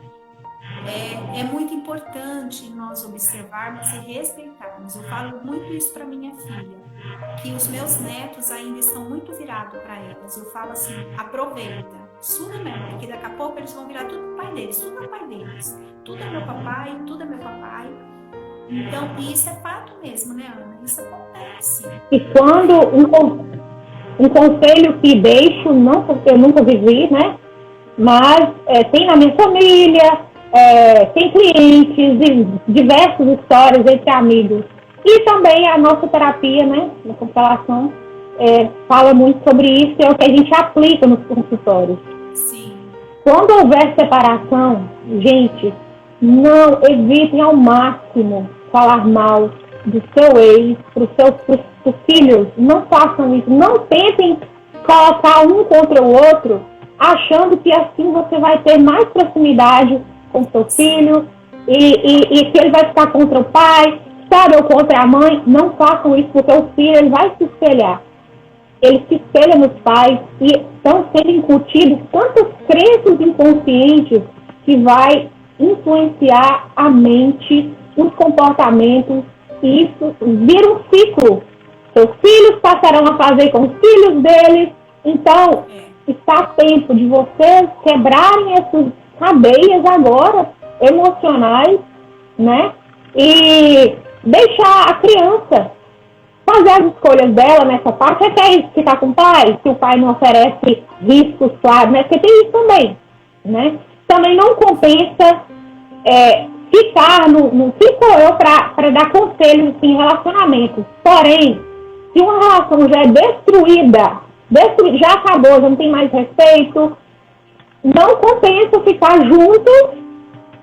É muito importante nós observarmos e respeitarmos. Eu falo muito isso para minha filha, que os meus netos ainda estão muito virados para elas. Eu falo assim, aproveita, estuda mesmo, porque daqui a pouco eles vão virar tudo o pai deles, tudo é o pai deles. Tudo é meu papai, tudo é meu papai. Então, isso é fato mesmo, né, Ana? Isso acontece.
E quando um conselho que deixo, não porque eu nunca vivi, né? Mas tem na minha família, tem clientes, diversas histórias entre amigos. E também a nossa terapia, né, na constelação, fala muito sobre isso, é o que a gente aplica nos consultórios.
Sim.
Quando houver separação, gente, não evitem ao máximo falar mal do seu ex para os filhos. Não façam isso. Não tentem colocar um contra o outro, achando que assim você vai ter mais proximidade com seu filho e que ele vai ficar contra o pai, sabe, ou contra a mãe. Não façam isso, porque o filho ele vai se espelhar. Ele se espelha nos pais e estão sendo incutidos tantas crenças inconscientes que vai influenciar a mente, os comportamentos, e isso vira um ciclo. Seus filhos passarão a fazer com os filhos deles. Então, está a tempo de vocês quebrarem essas cadeias agora, emocionais, né? E deixar a criança fazer as escolhas dela nessa parte. Você quer ficar com o pai? Se o pai não oferece riscos, claro, né? Porque tem isso também, né? Também não compensa ficar no que sou eu para dar conselhos assim, em relacionamentos. Porém, se uma relação já é destruída, já acabou, já não tem mais respeito, não compensa ficar junto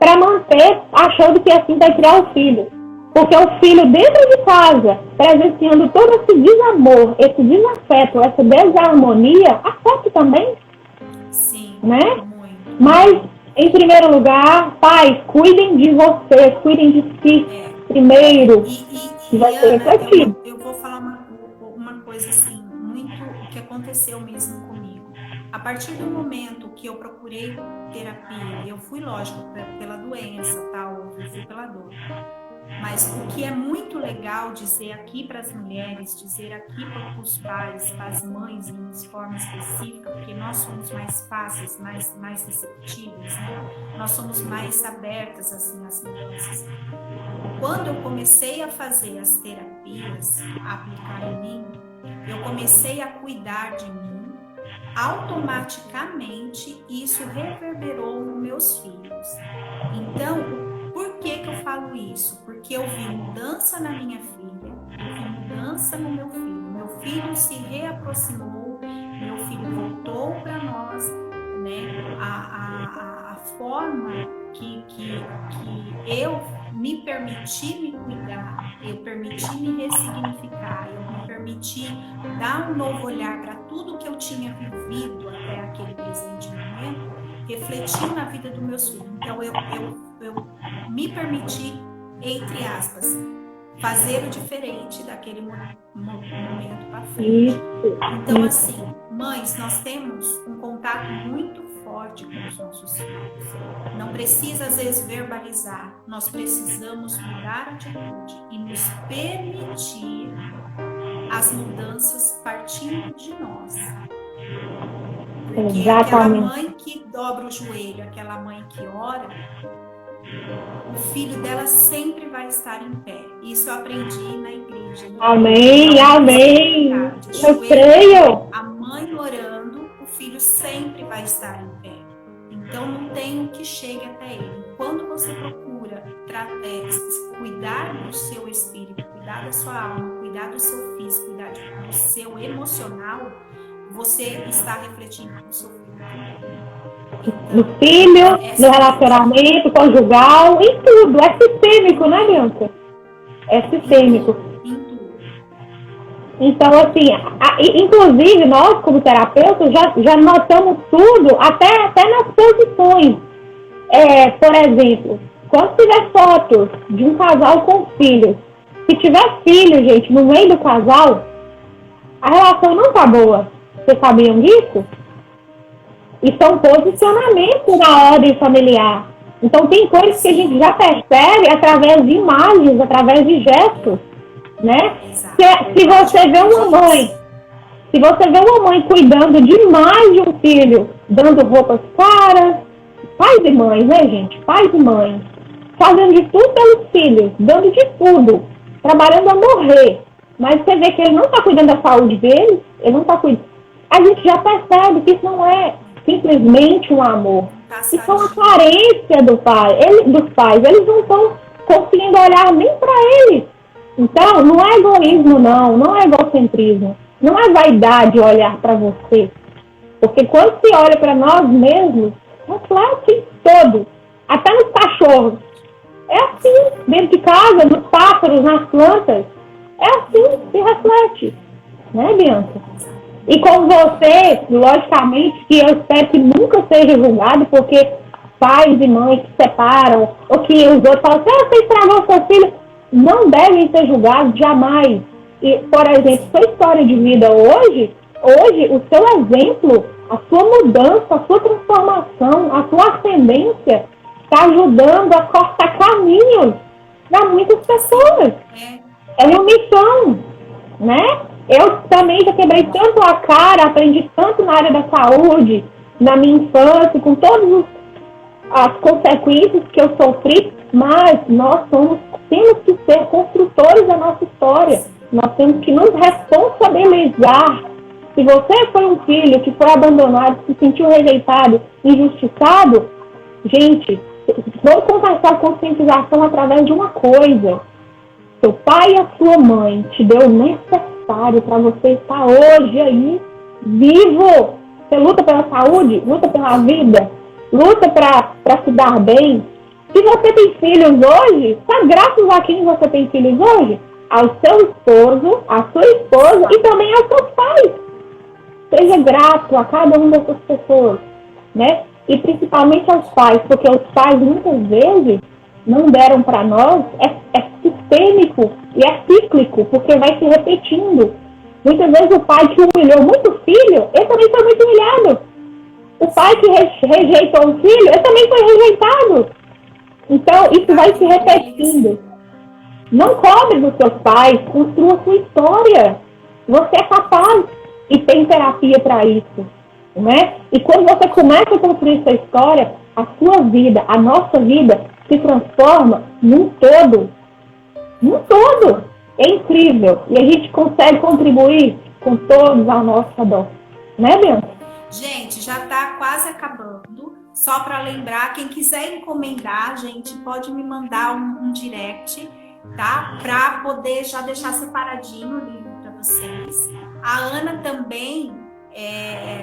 para manter, achando que assim vai criar o filho. Porque o filho dentro de casa, presenciando todo esse desamor, esse desafeto, essa desarmonia, afeta também.
Sim,
né?
muito.
Mas, em primeiro lugar, pais, cuidem de vocês, cuidem de si primeiro.
E
vai ser
Ana,
refletido.
eu vou falar uma coisa assim, muito o que aconteceu mesmo comigo. A partir do momento que eu procurei terapia, eu fui, lógico, pela doença, tal, eu fui pela dor. Mas o que é muito legal dizer aqui para as mulheres, dizer aqui para os pais, para as mães em forma específica, porque nós somos mais fáceis, mais receptíveis, né? Nós somos mais abertas assim às mudanças. Quando eu comecei a fazer as terapias, a aplicar em mim, eu comecei a cuidar de mim, automaticamente isso reverberou nos meus filhos. Então, por que eu falo isso? Porque eu vi mudança na minha filha, eu vi mudança no meu filho. Meu filho se reaproximou, meu filho voltou para nós, né? A forma que eu me permiti me cuidar, eu permiti me ressignificar, eu me permiti dar um novo olhar para tudo que eu tinha vivido até aquele presente momento, refletiu na vida dos meus filhos. Então, eu me permiti, entre aspas, fazer o diferente daquele momento para frente. Então, assim, mães, nós temos um contato muito forte com os nossos filhos. Não precisa, às vezes, verbalizar. Nós precisamos mudar a atitude e nos permitir as mudanças partindo de nós. Porque aquela mãe que dobra o joelho, aquela mãe que ora, o filho dela sempre vai estar em pé. Isso eu aprendi na igreja.
Amém, amém. Eu creio.
A mãe orando, o filho sempre vai estar em pé. Então não tem o que chegue até ele. Quando você procura cuidar do seu espírito, cuidar da sua alma, cuidar do seu físico, cuidar do seu emocional, você está refletindo no seu filho.
No filho, no relacionamento conjugal, em tudo. É sistêmico, né, Bianca? É sistêmico.
Em tudo.
Então, assim, inclusive nós, como terapeutas, já notamos tudo, até nas posições. Por exemplo, quando tiver fotos de um casal com filhos, se tiver filho, gente, no meio do casal, a relação não tá boa. Vocês sabiam disso? E são posicionamentos na ordem familiar. Então, tem coisas que a gente já percebe através de imagens, através de gestos, né? Se você vê uma mãe cuidando demais de um filho, dando roupas caras, pais e mães, né, gente? Pais e mães, fazendo de tudo pelos filhos, dando de tudo, trabalhando a morrer. Mas você vê que ele não está cuidando da saúde dele, ele não está cuidando. A gente já percebe que isso não é simplesmente um amor. Isso é uma carência dos pais. Eles não estão conseguindo olhar nem para eles. Então, não é egoísmo, não é egocentrismo. Não é vaidade olhar para você. Porque quando se olha para nós mesmos, reflete todo. Até nos cachorros. É assim, dentro de casa, nos pássaros, nas plantas. É assim, se reflete. Né, Bianca? E com você, logicamente, que eu espero que nunca seja julgado, porque pais e mães que separam, ou que os outros falam assim, você estragou seu filho, não devem ser julgados jamais. E, por exemplo, sua história de vida hoje, o seu exemplo, a sua mudança, a sua transformação, a sua ascendência, está ajudando a cortar caminhos para muitas pessoas. É uma missão, né? Eu também já quebrei tanto a cara, aprendi tanto na área da saúde, na minha infância, com todas as consequências que eu sofri, mas nós temos que ser construtores da nossa história. Nós temos que nos responsabilizar. Se você foi um filho que foi abandonado, se sentiu rejeitado, injustiçado, gente, vamos conversar a conscientização através de uma coisa. Seu pai e a sua mãe te deu o necessário para você estar hoje aí, vivo. Você luta pela saúde, luta pela vida, luta para se dar bem. Se você tem filhos hoje, tá graças a quem você tem filhos hoje? Ao seu esposo, à sua esposa e também aos seus pais. Seja grato a cada uma dessas pessoas, né? E principalmente aos pais, porque os pais muitas vezes não deram para nós, é sistêmico e é cíclico, porque vai se repetindo. Muitas vezes o pai que humilhou muito o filho, ele também foi muito humilhado. O pai que rejeitou o filho, ele também foi rejeitado. Então, isso vai se repetindo. Não cobre dos seus pais, construa sua história. Você é capaz e tem terapia para isso, né? E quando você começa a construir sua história, a sua vida, a nossa vida, se transforma num todo. Num todo. É incrível. E a gente consegue contribuir com todos ao nosso redor. Né, Bianca?
Gente, já está quase acabando. Só para lembrar, quem quiser encomendar, gente, pode me mandar um direct, tá? Para poder já deixar separadinho o livro para vocês. A Ana também,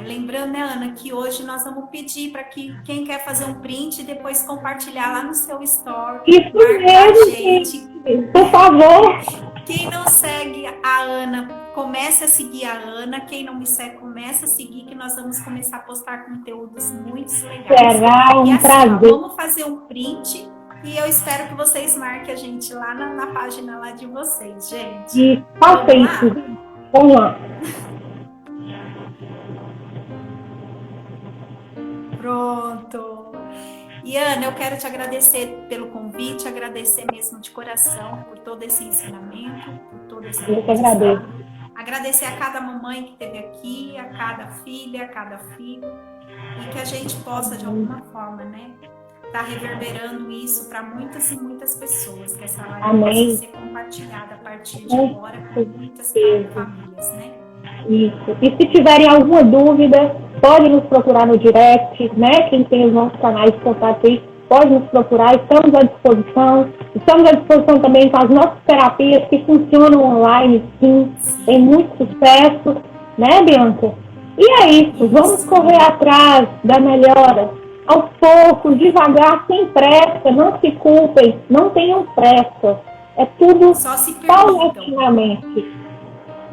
lembrando, né, Ana, que hoje nós vamos pedir para que quem quer fazer um print e depois compartilhar lá no seu story.
Isso mesmo, gente. Por favor.
Quem não segue a Ana, comece a seguir a Ana. Quem não me segue, comece a seguir, que nós vamos começar a postar conteúdos muito legais.
Será um prazer.
Vamos fazer um print e eu espero que vocês marquem a gente lá na página lá de vocês, gente.
E faça isso. Vamos lá.
Pronto. E Ana, eu quero te agradecer pelo convite, agradecer mesmo de coração por todo esse ensinamento, por todo esse
Eu que agradeço.
Agradecer a cada mamãe que esteve aqui, a cada filha, a cada filho, e que a gente possa, de alguma forma, né, estar reverberando isso para muitas e muitas pessoas, que essa live
Amém.
possa ser compartilhada a partir de agora com muitas famílias, né?
Isso. E se tiverem alguma dúvida, pode nos procurar no direct, né? Quem tem os nossos canais de contato aí, pode nos procurar, estamos à disposição. Estamos à disposição também com as nossas terapias que funcionam online, sim. Tem muito sucesso, né, Bianca? E é isso, vamos correr atrás da melhora, aos poucos, devagar, sem pressa, não se culpem, não tenham pressa. É tudo paulatinamente.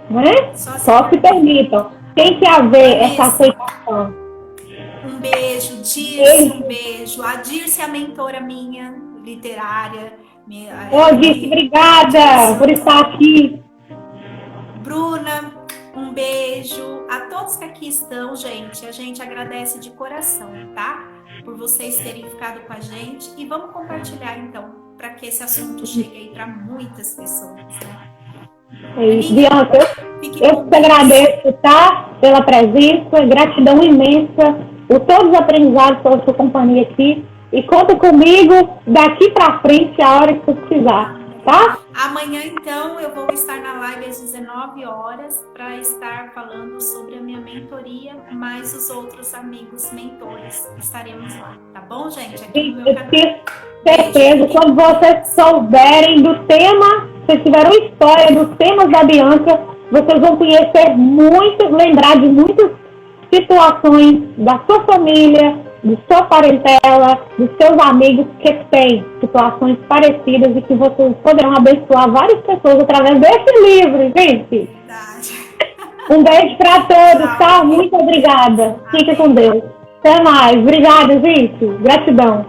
Né? Só se permitam. Tem que haver essa aceitação.
Um beijo, Dirce, um beijo. A Dirce é a mentora minha, literária.
Ô, Dirce, obrigada por estar aqui.
Bruna, um beijo. A todos que aqui estão, gente, a gente agradece de coração, tá? Por vocês terem ficado com a gente. E vamos compartilhar, então, para que esse assunto chegue aí para muitas pessoas, né?
É isso. Bianca, eu te agradeço, tá? Pela presença, gratidão imensa por todos os aprendizados pela sua companhia aqui. E conta comigo daqui pra frente a hora que você precisar, tá?
Amanhã, então, eu vou estar na live às 19 horas para estar falando sobre a minha mentoria, mais os outros amigos mentores. Estaremos lá, tá bom, gente? Aqui no meu canal.
Eu tenho certeza, quando vocês souberem do tema, se tiveram história dos temas da Bianca, vocês vão conhecer muito, lembrar de muitas situações da sua família, de sua parentela, dos seus amigos que têm situações parecidas e que vocês poderão abençoar várias pessoas através desse livro, gente.
Verdade.
Um beijo para todos, tá? Muito obrigada. Fica com Deus. Até mais. Obrigada, gente. Gratidão.